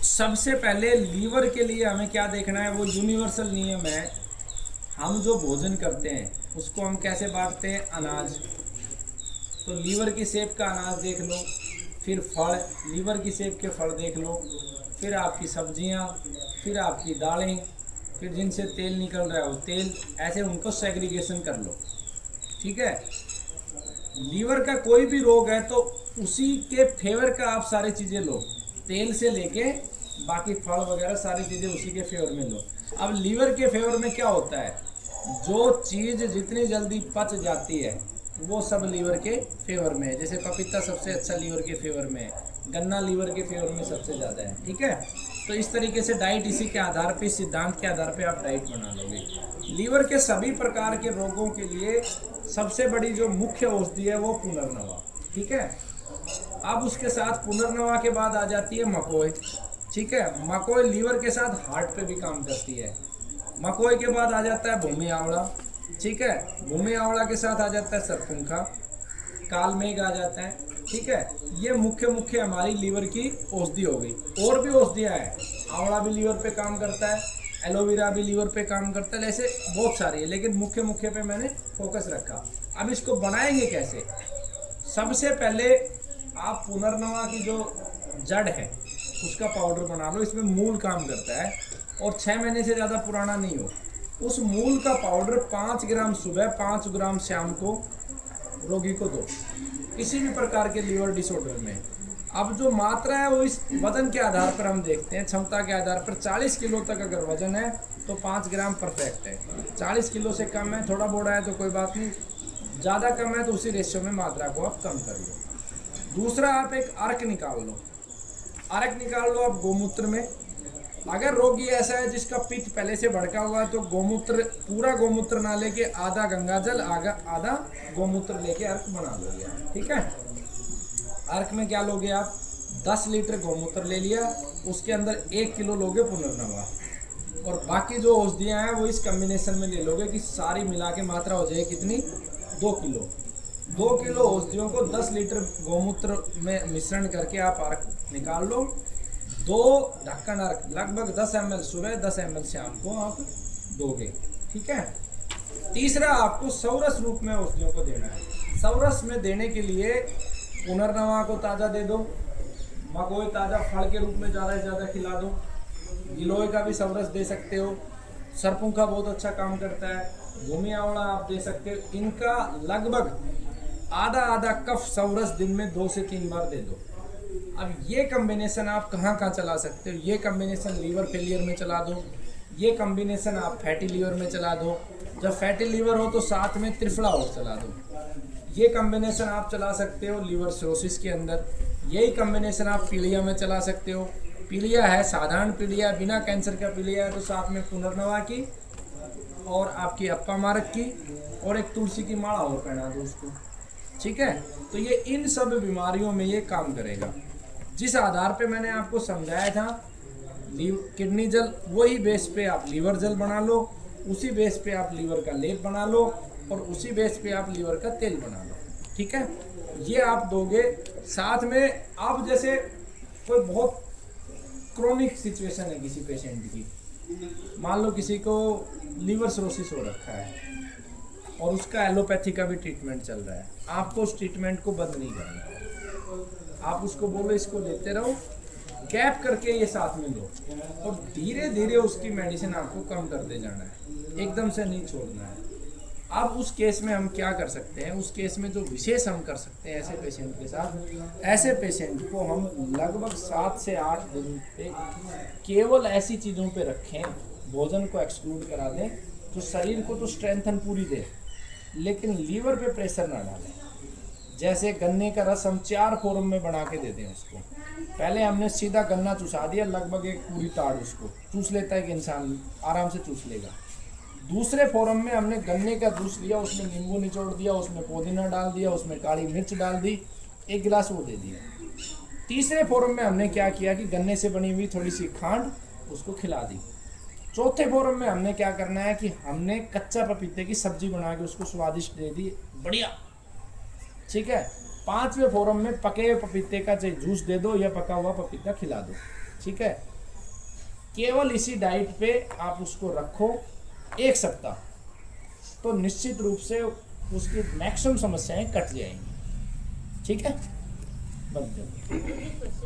सबसे पहले लीवर के लिए हमें क्या देखना है, वो यूनिवर्सल नियम है। हम जो भोजन करते हैं उसको हम कैसे बांटते हैं, अनाज। तो लीवर की शेप का अनाज देख लो, फिर फल, लीवर की शेप के फल देख लो, फिर आपकी सब्जियां, फिर आपकी दालें, फिर जिनसे तेल निकल रहा है वो तेल, ऐसे उनको सेग्रीगेशन कर लो। ठीक है। लीवर का कोई भी रोग है तो उसी के फेवर का आप सारी चीज़ें लो, तेल से लेके बाकी फल वगैरह सारी चीज़ें उसी के फेवर में लो। अब लीवर के फेवर में क्या होता है, जो चीज़ जितनी जल्दी पच जाती है वो सब लीवर के फेवर में है। जैसे पपीता सबसे अच्छा लीवर के फेवर में है, गन्ना लीवर के फेवर में सबसे ज़्यादा है। ठीक है। तो इस तरीके से डाइट, इसी के आधार पे, सिद्धांत के आधार पे आप डाइट बना लोगे। लीवर के सभी प्रकार के रोगों के लिए सबसे बड़ी जो मुख्य औषधि है वो पुनर्नवा। ठीक है। अब उसके साथ पुनर्नवा के बाद आ जाती है मकोई। ठीक है। मकोई लीवर के साथ हार्ट पे भी काम करती है। मकोई के बाद आ जाता है भूमि आवड़ा। ठीक है। भूमि आवड़ा के साथ आ जाता है सरपुंखा, कालमेघ आ जाता है। ठीक है। ये मुख्य मुख्य हमारी लीवर की औषधि हो गई। और भी औषधियाँ हैं, आवड़ा भी लीवर पे काम करता है, एलोवेरा भी लीवर पे काम करता है, ऐसे बहुत सारी है, लेकिन मुख्य मुख्य पे मैंने फोकस रखा। अब इसको बनाएंगे कैसे। सबसे पहले आप पुनर्नवा की जो जड़ है उसका पाउडर बना लो, इसमें मूल काम करता है और 6 महीने से ज़्यादा पुराना नहीं हो। उस मूल का पाउडर 5 ग्राम सुबह, 5 ग्राम शाम को रोगी को दो, किसी भी प्रकार के लीवर डिसऑर्डर में। अब जो मात्रा है वो इस वजन के आधार पर हम देखते हैं, क्षमता के आधार पर। 40 किलो तक अगर वजन है तो 5 ग्राम परफेक्ट है। 40 किलो से कम है, थोड़ा बोड़ा है तो कोई बात नहीं, ज़्यादा कम है तो उसी रेशियो में मात्रा को आप कम कर लो। दूसरा, आप एक अर्क निकाल लो। अर्क निकाल लो आप गोमूत्र में। अगर रोगी ऐसा है जिसका पित्त पहले से भड़का हुआ है तो गोमूत्र, पूरा गोमूत्र ना लेके आधा गंगा जल, आधा गोमूत्र लेके अर्क बना लोगे। ठीक है। अर्क में क्या लोगे आप, 10 लीटर गोमूत्र ले लिया, उसके अंदर 1 किलो लोगे पुनर्नवा, और बाकी जो औषधियाँ हैं वो इस कम्बिनेशन में ले लोगे कि सारी मिला के मात्रा हो जाए कितनी, 2 किलो। 2 किलो औषधियों को 10 लीटर गोमूत्र में मिश्रण करके आप अर्क निकाल लो। 2 ढक्कन अर्क, लगभग 10 ml सुबह, 10 ml शाम को आप दोगे। ठीक है। तीसरा, आपको सौरस रूप में औषधियों को देना है। सौरस में देने के लिए पुनर्नवा को ताज़ा दे दो, मकोई ताज़ा फल के रूप में ज़्यादा से ज़्यादा खिला दो, गिलोय का भी सौरस दे सकते हो, सरपुंखा बहुत अच्छा काम करता है, भूमि आवड़ा आप दे सकते हो। इनका लगभग आधा आधा कप सौरस दिन में 2 से 3 बार दे दो। अब ये कम्बिनेशन आप कहाँ कहाँ चला सकते हो, ये कम्बिनेशन लीवर फेलियर में चला दो, ये कम्बिनेशन आप फैटी लीवर में चला दो, जब फैटी लीवर हो तो साथ में त्रिफला और चला दो। ये कम्बिनेशन आप चला सकते हो लीवर सिरोसिस के अंदर। यही कम्बिनेशन आप पीलिया में चला सकते हो। पीलिया है, साधारण पीलिया, बिना कैंसर का पीलिया है, तो साथ में पुनर्नवा की और आपकी अप्पा मारक की और एक तुलसी की माला और पहना दो उसको। ठीक है। तो ये इन सब बीमारियों में ये काम करेगा। जिस आधार पे मैंने आपको समझाया था, किडनी जल, वही बेस पे आप लीवर जल बना लो, उसी बेस पे आप लीवर का लेप बना लो और उसी बेस पे आप लीवर का तेल बना लो। ठीक है। ये आप दोगे। साथ में आप जैसे कोई बहुत क्रोनिक सिचुएशन है किसी पेशेंट की, मान लो किसी को लीवर सिरोसिस हो रखा है और उसका एलोपैथी का भी ट्रीटमेंट चल रहा है, आपको उस ट्रीटमेंट को बंद नहीं करना। आप उसको बोलो इसको लेते रहो, गैप करके ये साथ में लो, और धीरे धीरे उसकी मेडिसिन आपको कम करते जाना है, एकदम से नहीं छोड़ना है। अब उस केस में हम क्या कर सकते हैं, उस केस में जो विशेष हम कर सकते हैं ऐसे पेशेंट के साथ, ऐसे पेशेंट को हम लगभग 7 से 8 दिन पे केवल ऐसी चीज़ों पे रखें, भोजन को एक्सक्लूड करा दें, तो शरीर को तो स्ट्रेंथन पूरी दे, लेकिन लीवर पे प्रेशर ना डालें। जैसे गन्ने का रस हम 4 फॉर्म में बना के देते हैं उसको। पहले हमने सीधा गन्ना चूसा दिया, लगभग एक पूरी ताड़ उसको चूस लेता है कि इंसान आराम से चूस लेगा। दूसरे फॉर्म में हमने गन्ने का जूस लिया, उसमें नींबू निचोड़ दिया, उसमें पुदीना डाल दिया, उसमें काली मिर्च डाल दी, 1 गिलास वो दे दिया। तीसरे फॉर्म में हमने क्या किया कि गन्ने से बनी हुई थोड़ी सी खांड उसको खिला दी। चौथे फॉर्म में हमने क्या करना है कि हमने कच्चा पपीते की सब्जी बना के उसको स्वादिष्ट दे दी, बढ़िया। ठीक है। 5वें फॉर्म में पके हुए पपीते का चाहे जूस दे दो या पका हुआ पपीता खिला दो। ठीक है। केवल इसी डाइट पे आप उसको रखो 1 सप्ताह, तो निश्चित रूप से उसकी मैक्सिमम समस्याएं कट जाएंगी। ठीक है, बंद करो।